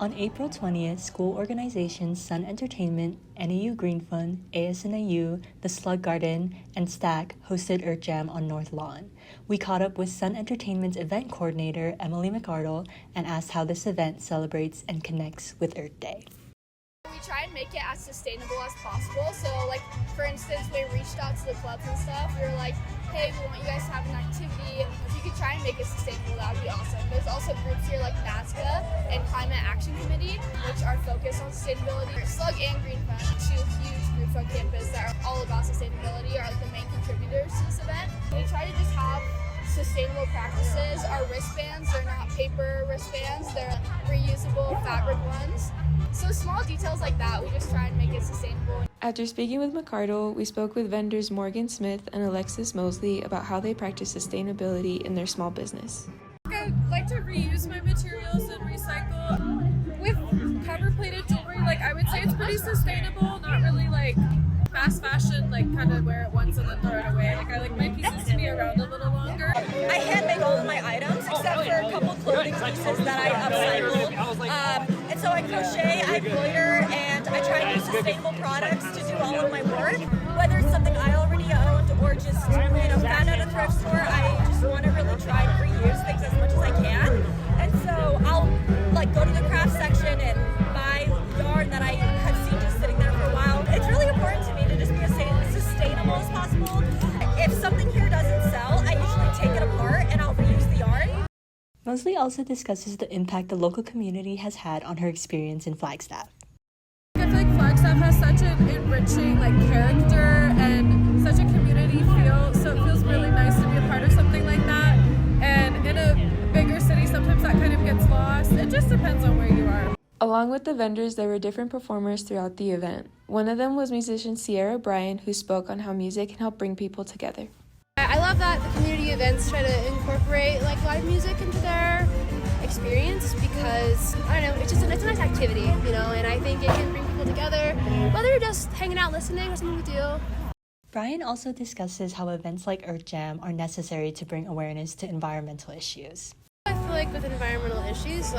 On April 20th, school organizations Sun Entertainment, NAU Green Fund, ASNAU, the SLUG Garden, and STAC hosted Earth Jam on North Lawn. We caught up with Sun Entertainment's event coordinator, Emily McArdle, and asked how this event celebrates and connects with Earth Day. We try and make it as sustainable as possible. So like, for instance, we reached out to the clubs and stuff. We were like, hey, we want you guys to have an activity. If you could try and make it sustainable, that would be awesome. There's also groups here like NASCA and Climate Action Committee, which are focused on sustainability. SLUG and Green Fund, two huge groups on campus that are all about sustainability, are like the main contributors to this event. We try to just have sustainable practices. Our wristbands, they're not paper wristbands, they're reusable fabric ones. So small details like that, we just try and make it sustainable. After speaking with McArdle, we spoke with vendors Morgan Smith and Alexis Mosley about how they practice sustainability in their small business. I like to reuse my materials and recycle. With copper-plated jewelry, I would say it's pretty sustainable, not really fast fashion, kind of wear it once and then throw it away. I like my pieces to be around a little longer. I hand make all of my items except for a couple clothing pieces that I upcycle. And so I crochet, I embroider, and I try to use sustainable products to do all of my work. Whether it's something I already owned or just found at a thrift store, I just want to really try to reuse things as much as I can. And so I'll go to the craft section and buy yarn that I have seen just sitting there for a while. It's really important to me to just be as sustainable as possible. If something here doesn't sell, I usually take it apart and I'll reuse the yarn. Mosley also discusses the impact the local community has had on her experience in Flagstaff. I feel like Flagstaff has such an enriching character and such a community feel, so it feels really nice to be a part of something like that. And in a bigger city, sometimes that kind of gets lost. It just depends on where you are. Along with the vendors, there were different performers throughout the event. One of them was musician Sierra Bryan, who spoke on how music can help bring people together. I love that the community events try to incorporate live music into their experience because, I don't know, it's a nice activity, and I think it can bring people together, whether you're just hanging out listening or something to do. Bryan also discusses how events like Earth Jam are necessary to bring awareness to environmental issues. I feel like with environmental issues,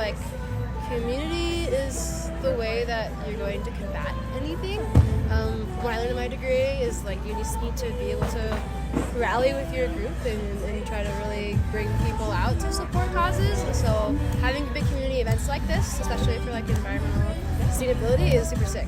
community is the way that you're going to combat anything. What I learned in my degree is you just need to be able to rally with your group and try to really bring people out to support causes. So having big community events like this, especially for environmental sustainability, is super sick.